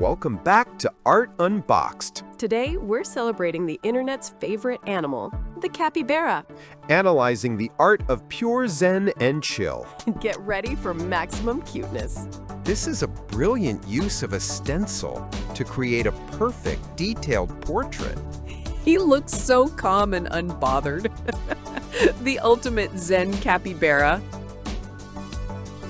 Welcome back to Art Unboxed. Today, we're celebrating the internet's favorite animal, the capybara. Analyzing the art of pure zen and chill. Get ready for maximum cuteness. This is a brilliant use of a stencil to create a perfect, detailed portrait. He looks so calm and unbothered. The ultimate zen capybara.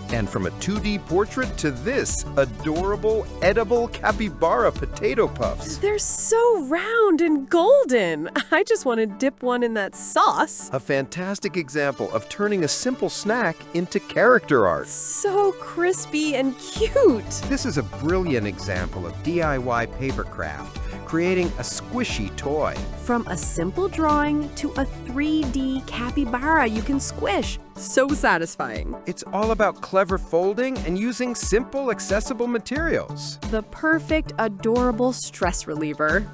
And from a 2D portrait to this adorable, edible capybara potato puffs. They're so round and golden. I just want to dip one in that sauce. A fantastic example of turning a simple snack into character art. So crispy and cute. This is a brilliant example of DIY papercraft, creating a squishy toy. From a simple drawing to a 3D capybara you can squish. So satisfying. It's all about clever folding and using simple, accessible materials. The perfect, adorable stress reliever.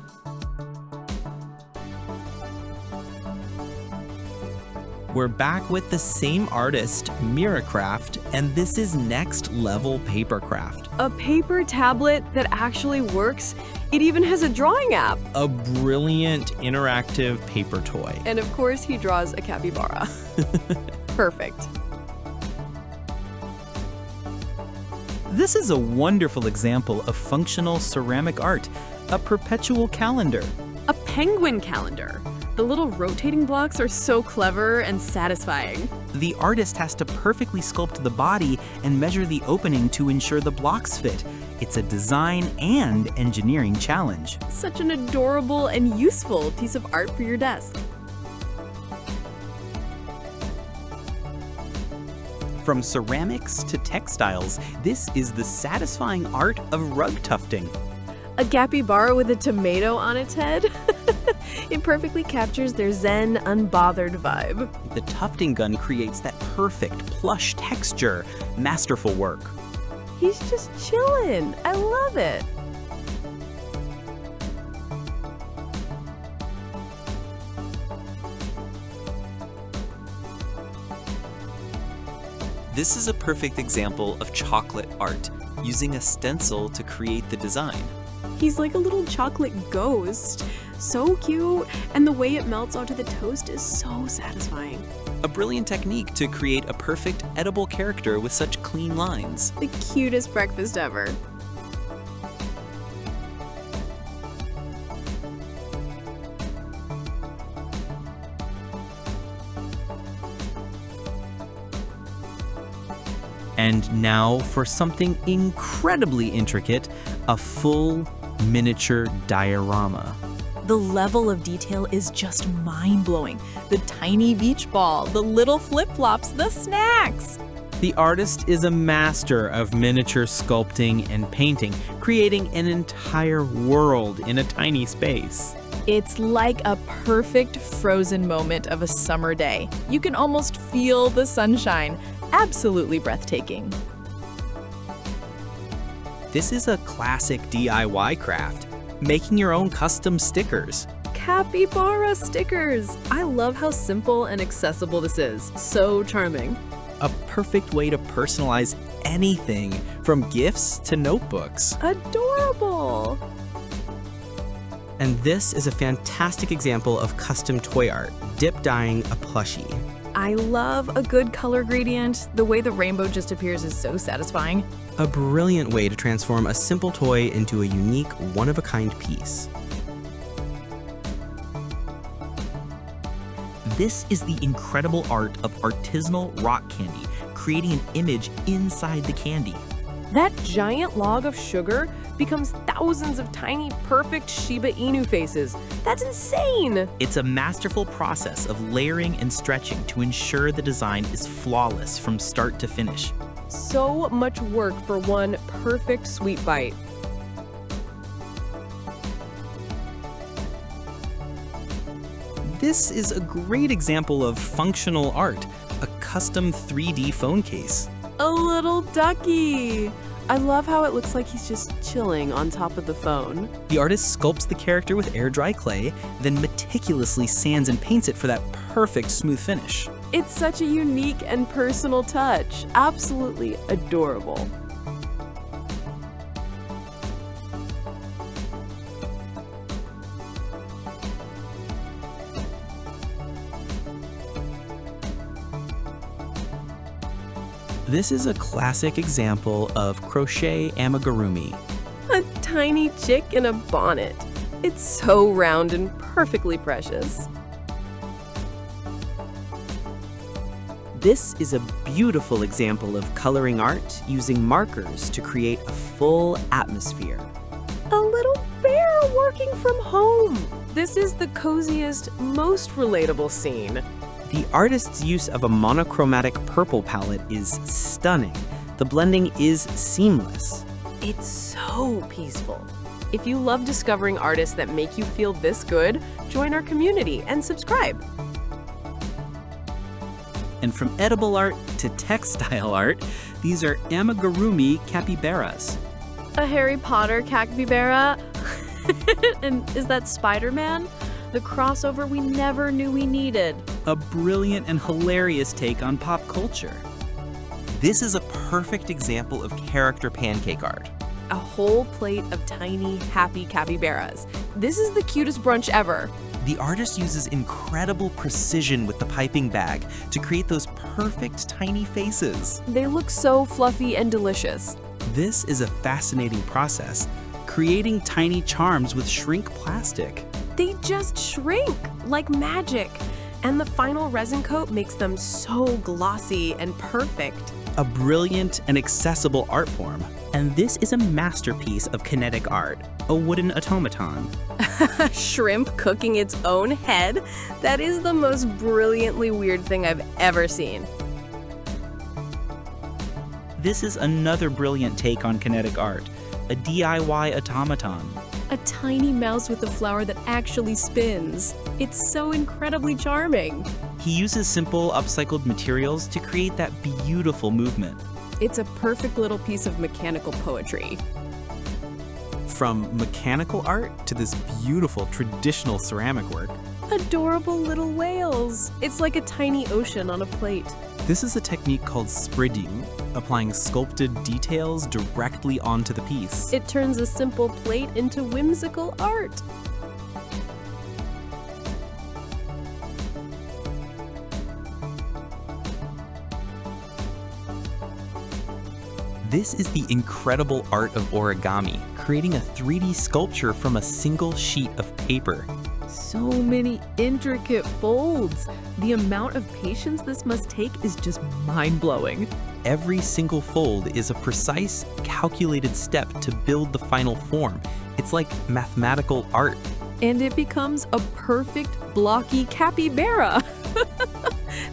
We're back with the same artist, Miracraft, and this is next level papercraft. A paper tablet that actually works. It even has a drawing app. A brilliant interactive paper toy. And of course, he draws a capybara. Perfect. This is a wonderful example of functional ceramic art, a perpetual calendar. A penguin calendar. The little rotating blocks are so clever and satisfying. The artist has to perfectly sculpt the body and measure the opening to ensure the blocks fit. It's a design and engineering challenge. Such an adorable and useful piece of art for your desk. From ceramics to textiles, this is the satisfying art of rug tufting. A capybara with a tomato on its head? It perfectly captures their zen, unbothered vibe. The tufting gun creates that perfect plush texture. Masterful work. He's just chillin'. I love it. This is a perfect example of chocolate art, using a stencil to create the design. He's like a little chocolate ghost. So cute, and the way it melts onto the toast is so satisfying. A brilliant technique to create a perfect edible character with such clean lines. The cutest breakfast ever. And now for something incredibly intricate, a full miniature diorama. The level of detail is just mind-blowing. The tiny beach ball, the little flip-flops, the snacks. The artist is a master of miniature sculpting and painting, creating an entire world in a tiny space. It's like a perfect frozen moment of a summer day. You can almost feel the sunshine. Absolutely breathtaking. This is a classic DIY craft, making your own custom stickers. Capybara stickers. I love how simple and accessible this is. So charming. A perfect way to personalize anything, from gifts to notebooks. Adorable. And this is a fantastic example of custom toy art, dip dyeing a plushie. I love a good color gradient. The way the rainbow just appears is so satisfying. A brilliant way to transform a simple toy into a unique, one-of-a-kind piece. This is the incredible art of artisanal rock candy, creating an image inside the candy. That giant log of sugar becomes thousands of tiny, perfect Shiba Inu faces. That's insane! It's a masterful process of layering and stretching to ensure the design is flawless from start to finish. So much work for one perfect sweet bite. This is a great example of functional art, a custom 3D phone case. A little ducky! I love how it looks like he's just chilling on top of the phone. The artist sculpts the character with air-dry clay, then meticulously sands and paints it for that perfect smooth finish. It's such a unique and personal touch. Absolutely adorable. This is a classic example of crochet amigurumi. A tiny chick in a bonnet. It's so round and perfectly precious. This is a beautiful example of coloring art using markers to create a full atmosphere. A little bear working from home. This is the coziest, most relatable scene. The artist's use of a monochromatic purple palette is stunning. The blending is seamless. It's so peaceful. If you love discovering artists that make you feel this good, join our community and subscribe. And from edible art to textile art, these are amigurumi capybaras. A Harry Potter capybara? And is that Spider-Man? The crossover we never knew we needed. A brilliant and hilarious take on pop culture. This is a perfect example of character pancake art. A whole plate of tiny, happy capybaras. This is the cutest brunch ever. The artist uses incredible precision with the piping bag to create those perfect tiny faces. They look so fluffy and delicious. This is a fascinating process, creating tiny charms with shrink plastic. They just shrink like magic. And the final resin coat makes them so glossy and perfect. A brilliant and accessible art form. And this is a masterpiece of kinetic art, a wooden automaton. Shrimp cooking its own head? That is the most brilliantly weird thing I've ever seen. This is another brilliant take on kinetic art, a DIY automaton. A tiny mouse with a flower that actually spins. It's so incredibly charming. He uses simple upcycled materials to create that beautiful movement. It's a perfect little piece of mechanical poetry. From mechanical art to this beautiful traditional ceramic work. Adorable little whales. It's like a tiny ocean on a plate. This is a technique called spreading, applying sculpted details directly onto the piece. It turns a simple plate into whimsical art. This is the incredible art of origami, creating a 3D sculpture from a single sheet of paper. So many intricate folds. The amount of patience this must take is just mind-blowing. Every single fold is a precise, calculated step to build the final form. It's like mathematical art. And it becomes a perfect blocky capybara.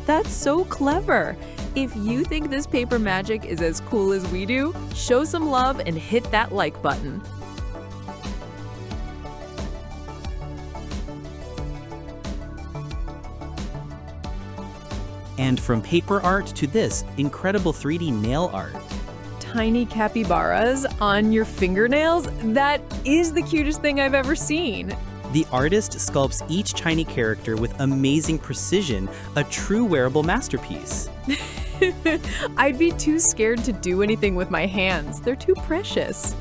That's so clever. If you think this paper magic is as cool as we do, show some love and hit that like button. And from paper art to this incredible 3D nail art. Tiny capybaras on your fingernails? That is the cutest thing I've ever seen. The artist sculpts each tiny character with amazing precision, a true wearable masterpiece. I'd be too scared to do anything with my hands. They're too precious.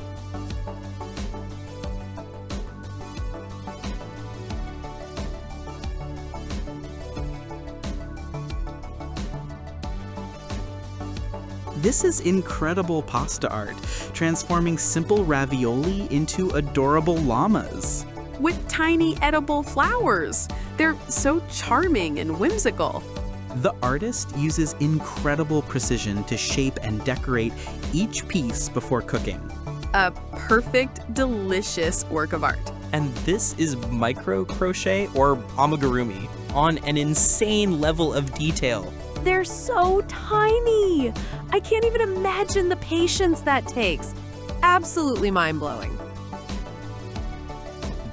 This is incredible pasta art, transforming simple ravioli into adorable llamas. With tiny edible flowers. They're so charming and whimsical. The artist uses incredible precision to shape and decorate each piece before cooking. A perfect, delicious work of art. And this is micro crochet or amigurumi on an insane level of detail. They're so tiny. I can't even imagine the patience that takes. Absolutely mind-blowing.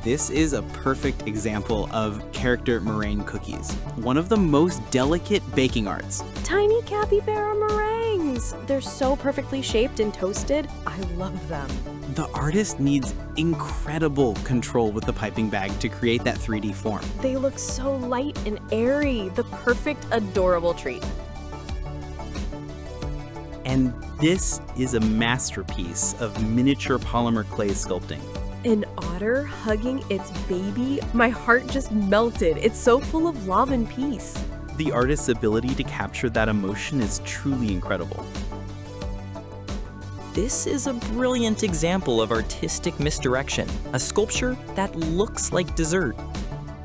This is a perfect example of character meringue cookies, one of the most delicate baking arts. Tiny capybara meringues. They're so perfectly shaped and toasted. I love them. The artist needs incredible control with the piping bag to create that 3D form. They look so light and airy. The perfect, adorable treat. And this is a masterpiece of miniature polymer clay sculpting. An otter hugging its baby? My heart just melted. It's so full of love and peace. The artist's ability to capture that emotion is truly incredible. This is a brilliant example of artistic misdirection, a sculpture that looks like dessert.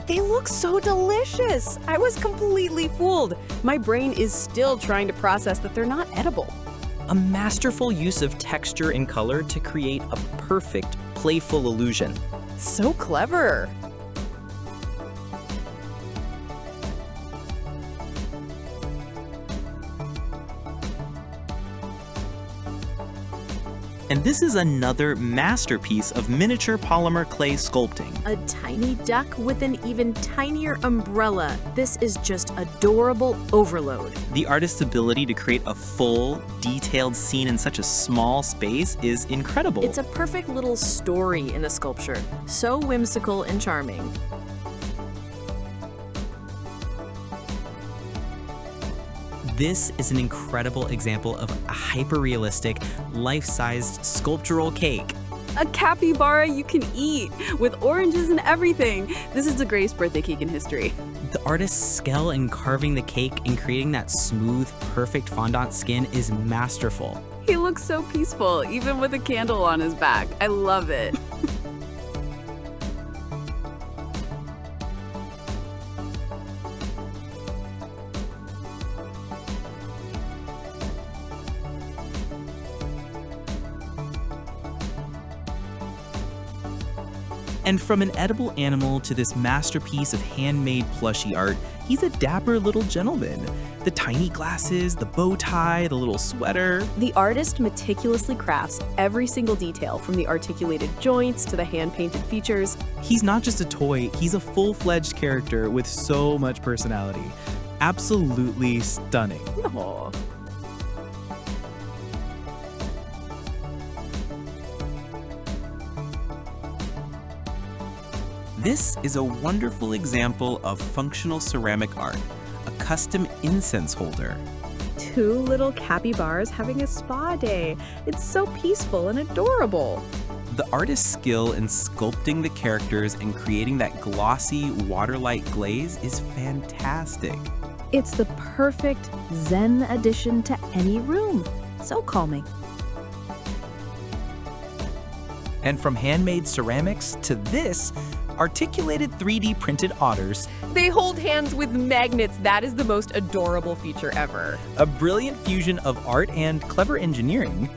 They look so delicious! I was completely fooled. My brain is still trying to process that they're not edible. A masterful use of texture and color to create a perfect, playful illusion. So clever! And this is another masterpiece of miniature polymer clay sculpting. A tiny duck with an even tinier umbrella. This is just adorable overload. The artist's ability to create a full, detailed scene in such a small space is incredible. It's a perfect little story in a sculpture. So whimsical and charming. This is an incredible example of a hyper-realistic, life-sized sculptural cake. A capybara you can eat, with oranges and everything. This is the greatest birthday cake in history. The artist's skill in carving the cake and creating that smooth, perfect fondant skin is masterful. He looks so peaceful, even with a candle on his back. I love it. And from an edible animal to this masterpiece of handmade plushie art, he's a dapper little gentleman. The tiny glasses, the bow tie, the little sweater. The artist meticulously crafts every single detail, from the articulated joints to the hand-painted features. He's not just a toy, he's a full-fledged character with so much personality. Absolutely stunning. Aw. This is a wonderful example of functional ceramic art, a custom incense holder. Two little capybaras having a spa day. It's so peaceful and adorable. The artist's skill in sculpting the characters and creating that glossy, water-like glaze is fantastic. It's the perfect Zen addition to any room. So calming. And from handmade ceramics to this, articulated 3D printed otters, They hold hands with magnets. That is the most adorable feature ever. a brilliant fusion of art and clever engineering.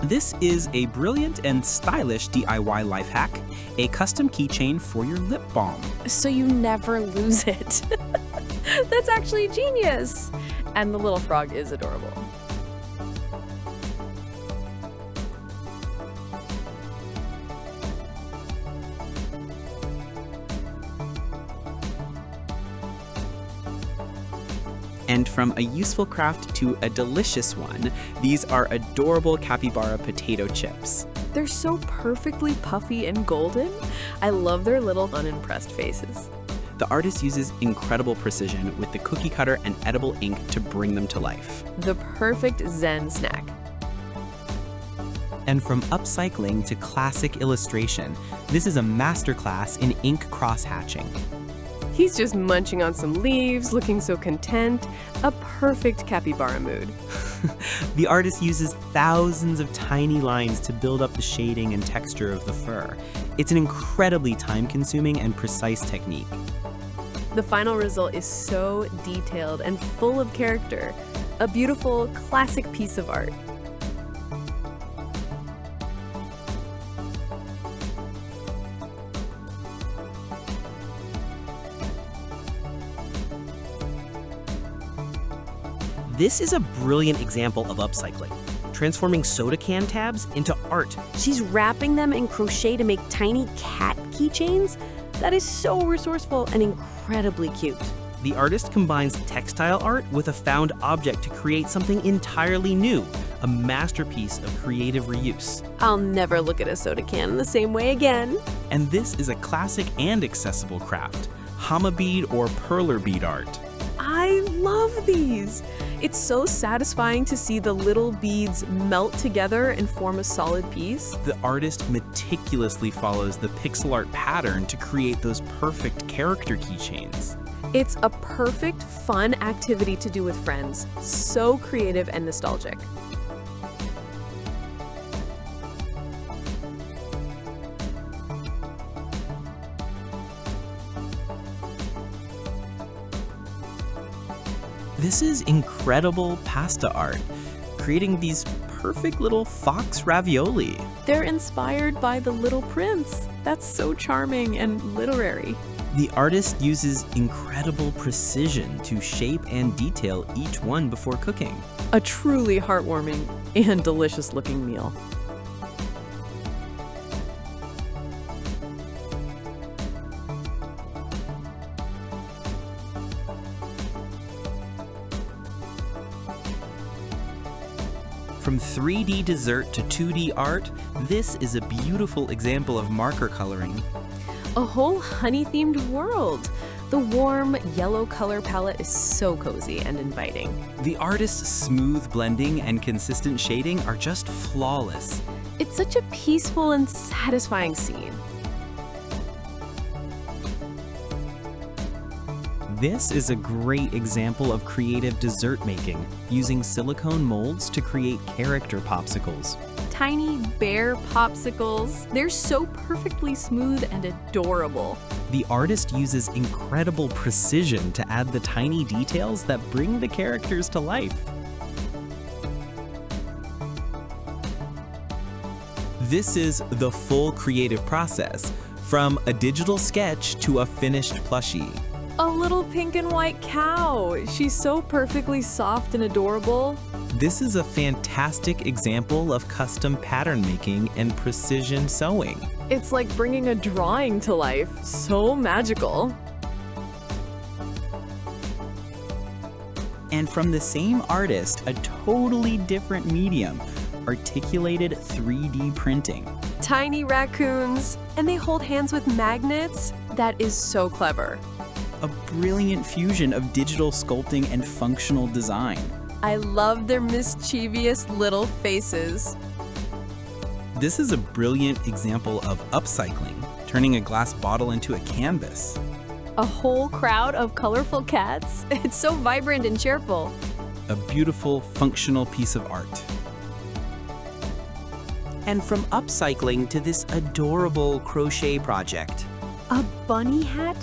This is a brilliant and stylish DIY life hack, a custom keychain for your lip balm. So you never lose it. That's actually genius. And the little frog is adorable. And from a useful craft to a delicious one, these are adorable capybara potato chips. They're so perfectly puffy and golden. I love their little unimpressed faces. The artist uses incredible precision with the cookie cutter and edible ink to bring them to life. The perfect Zen snack. And from upcycling to classic illustration, this is a masterclass in ink cross-hatching. He's just munching on some leaves, looking so content. A perfect capybara mood. The artist uses thousands of tiny lines to build up the shading and texture of the fur. It's an incredibly time-consuming and precise technique. The final result is so detailed and full of character. A beautiful, classic piece of art. This is a brilliant example of upcycling, transforming soda can tabs into art. She's wrapping them in crochet to make tiny cat keychains? That is so resourceful and incredibly cute. The artist combines textile art with a found object to create something entirely new, a masterpiece of creative reuse. I'll never look at a soda can in the same way again. And this is a classic and accessible craft, Hama bead or perler bead art. I love these. It's so satisfying to see the little beads melt together and form a solid piece. The artist meticulously follows the pixel art pattern to create those perfect character keychains. It's a perfect, fun activity to do with friends. So creative and nostalgic. This is incredible pasta art, creating these perfect little fox ravioli. They're inspired by the Little Prince. That's so charming and literary. The artist uses incredible precision to shape and detail each one before cooking. A truly heartwarming and delicious looking meal. From 3D dessert to 2D art, this is a beautiful example of marker coloring. A whole honey-themed world. The warm yellow color palette is so cozy and inviting. The artist's smooth blending and consistent shading are just flawless. It's such a peaceful and satisfying scene. This is a great example of creative dessert making, using silicone molds to create character popsicles. Tiny bear popsicles. They're so perfectly smooth and adorable. The artist uses incredible precision to add the tiny details that bring the characters to life. This is the full creative process, from a digital sketch to a finished plushie. A little pink and white cow. She's so perfectly soft and adorable. This is a fantastic example of custom pattern making and precision sewing. It's like bringing a drawing to life. So magical. And from the same artist, a totally different medium, articulated 3D printing. Tiny raccoons, and they hold hands with magnets. That is so clever. A brilliant fusion of digital sculpting and functional design. I love their mischievous little faces. This is a brilliant example of upcycling, turning a glass bottle into a canvas. A whole crowd of colorful cats. It's so vibrant and cheerful. A beautiful, functional piece of art. And from upcycling to this adorable crochet project. A bunny hat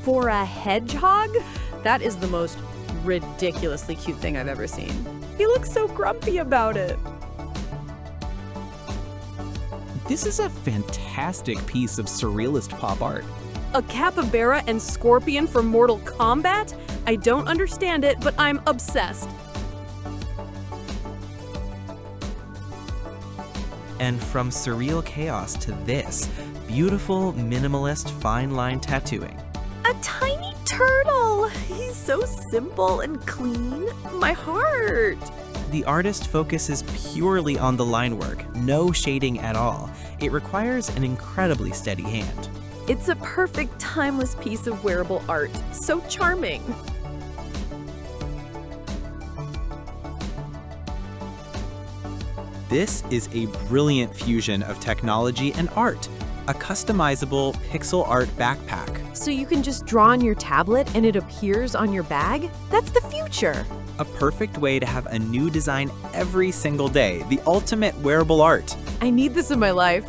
for a hedgehog? That is the most ridiculously cute thing I've ever seen. He looks so grumpy about it. This is a fantastic piece of surrealist pop art. A capybara and scorpion from Mortal Kombat? I don't understand it, but I'm obsessed. And from surreal chaos to this, beautiful, minimalist, fine line tattooing. A tiny turtle. He's so simple and clean. My heart. The artist focuses purely on the line work, no shading at all. It requires an incredibly steady hand. It's a perfect, timeless piece of wearable art. So charming. This is a brilliant fusion of technology and art. A customizable pixel art backpack. So you can just draw on your tablet and it appears on your bag? That's the future. A perfect way to have a new design every single day. The ultimate wearable art. I need this in my life.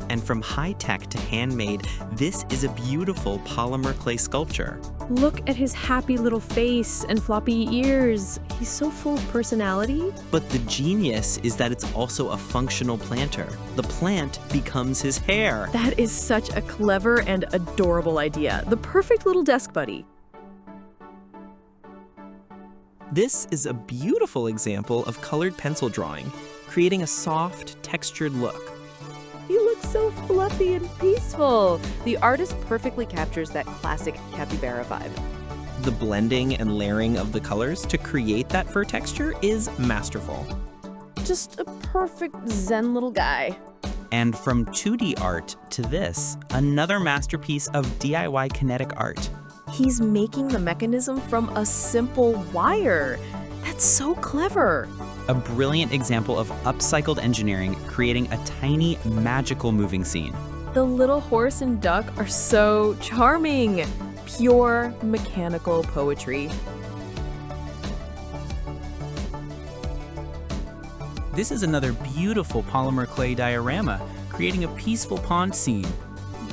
And from high-tech to handmade, this is a beautiful polymer clay sculpture. Look at his happy little face and floppy ears. He's so full of personality. But the genius is that it's also a functional planter. The plant becomes his hair. That is such a clever and adorable idea. The perfect little desk buddy. This is a beautiful example of colored pencil drawing, creating a soft, textured look. He looks so fluffy and peaceful. The artist perfectly captures that classic capybara vibe. The blending and layering of the colors to create that fur texture is masterful. Just a perfect zen little guy. And from 2D art to this, another masterpiece of DIY kinetic art. He's making the mechanism from a simple wire. That's so clever. A brilliant example of upcycled engineering creating a tiny magical moving scene. The little horse and duck are so charming. Pure mechanical poetry. This is another beautiful polymer clay diorama, creating a peaceful pond scene.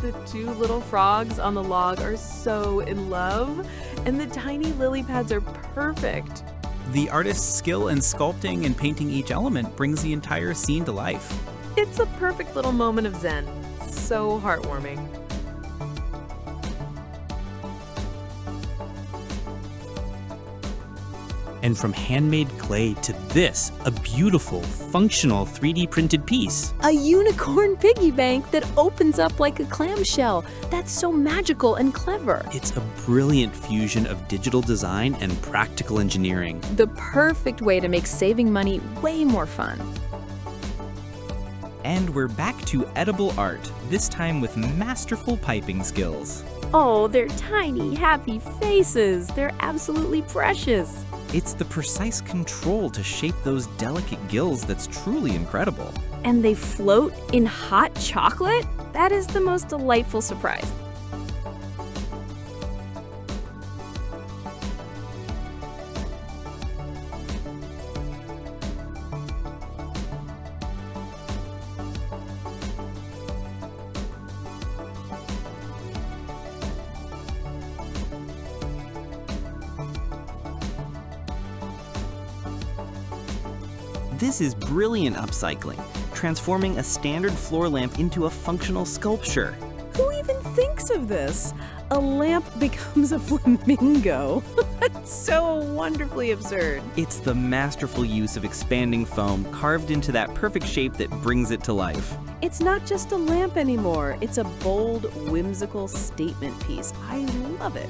The two little frogs on the log are so in love, and the tiny lily pads are perfect. The artist's skill in sculpting and painting each element brings the entire scene to life. It's a perfect little moment of zen. So heartwarming. And from handmade clay to this, a beautiful, functional 3D printed piece. A unicorn piggy bank that opens up like a clamshell. That's so magical and clever. It's a brilliant fusion of digital design and practical engineering. The perfect way to make saving money way more fun. And we're back to edible art, this time with masterful piping skills. Oh, they're tiny, happy faces. They're absolutely precious. It's the precise control to shape those delicate gills that's truly incredible. And they float in hot chocolate? That is the most delightful surprise. This is brilliant upcycling, transforming a standard floor lamp into a functional sculpture. Who even thinks of this? A lamp becomes a flamingo. That's so wonderfully absurd. It's the masterful use of expanding foam carved into that perfect shape that brings it to life. It's not just a lamp anymore. It's a bold, whimsical statement piece. I love it.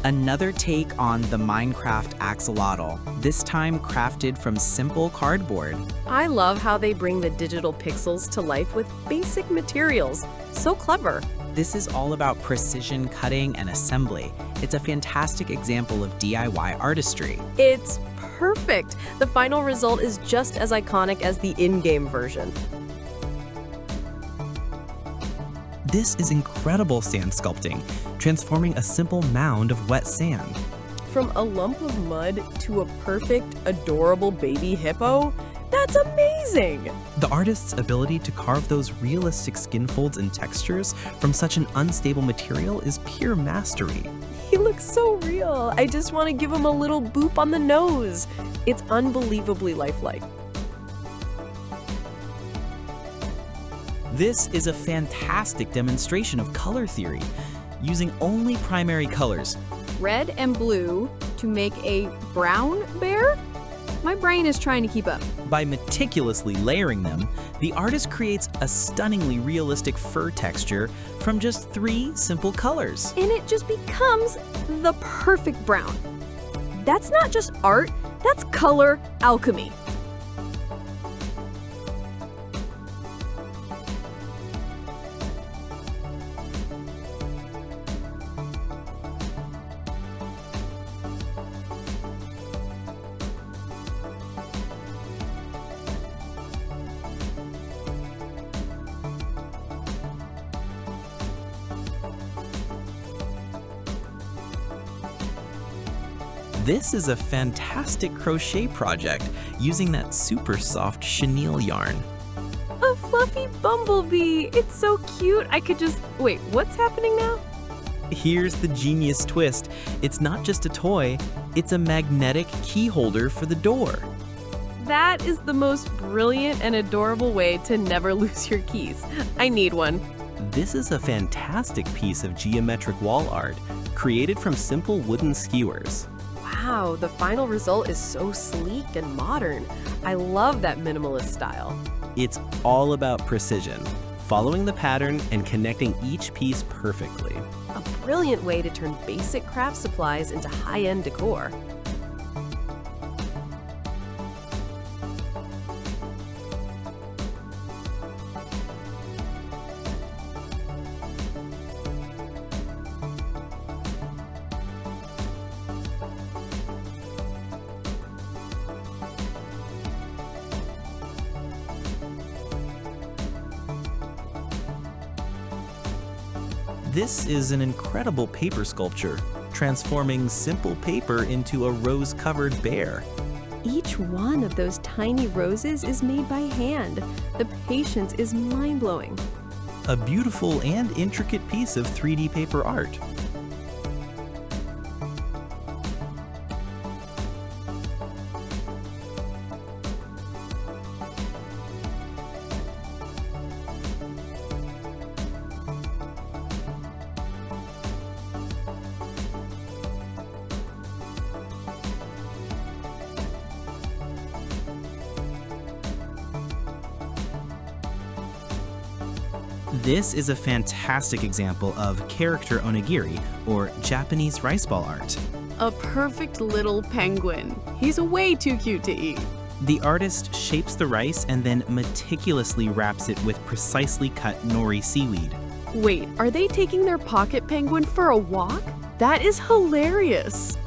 Another take on the Minecraft axolotl, this time crafted from simple cardboard. I love how they bring the digital pixels to life with basic materials. So clever. This is all about precision cutting and assembly. It's a fantastic example of DIY artistry. It's perfect. The final result is just as iconic as the in-game version. This is incredible sand sculpting, transforming a simple mound of wet sand. From a lump of mud to a perfect, adorable baby hippo? That's amazing! The artist's ability to carve those realistic skin folds and textures from such an unstable material is pure mastery. He looks so real. I just want to give him a little boop on the nose. It's unbelievably lifelike. This is a fantastic demonstration of color theory, using only primary colors. Red and blue to make a brown bear? My brain is trying to keep up. By meticulously layering them, the artist creates a stunningly realistic fur texture from just 3 simple colors. And it just becomes the perfect brown. That's not just art, that's color alchemy. This is a fantastic crochet project using that super soft chenille yarn. A fluffy bumblebee. It's so cute. I could just... Wait, what's happening now? Here's the genius twist. It's not just a toy, it's a magnetic key holder for the door. That is the most brilliant and adorable way to never lose your keys. I need one. This is a fantastic piece of geometric wall art, created from simple wooden skewers. Wow, the final result is so sleek and modern. I love that minimalist style. It's all about precision, following the pattern and connecting each piece perfectly. A brilliant way to turn basic craft supplies into high-end decor. This is an incredible paper sculpture, transforming simple paper into a rose-covered bear. Each one of those tiny roses is made by hand. The patience is mind-blowing. A beautiful and intricate piece of 3D paper art. This is a fantastic example of character onigiri, or Japanese rice ball art. A perfect little penguin. He's way too cute to eat. The artist shapes the rice and then meticulously wraps it with precisely cut nori seaweed. Wait, are they taking their pocket penguin for a walk? That is hilarious.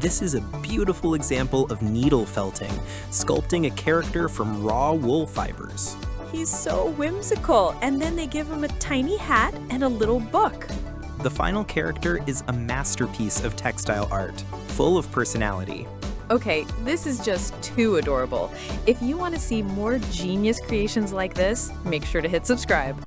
This is a beautiful example of needle felting, sculpting a character from raw wool fibers. He's so whimsical, and then they give him a tiny hat and a little book. The final character is a masterpiece of textile art, full of personality. Okay, this is just too adorable. If you want to see more genius creations like this, make sure to hit subscribe.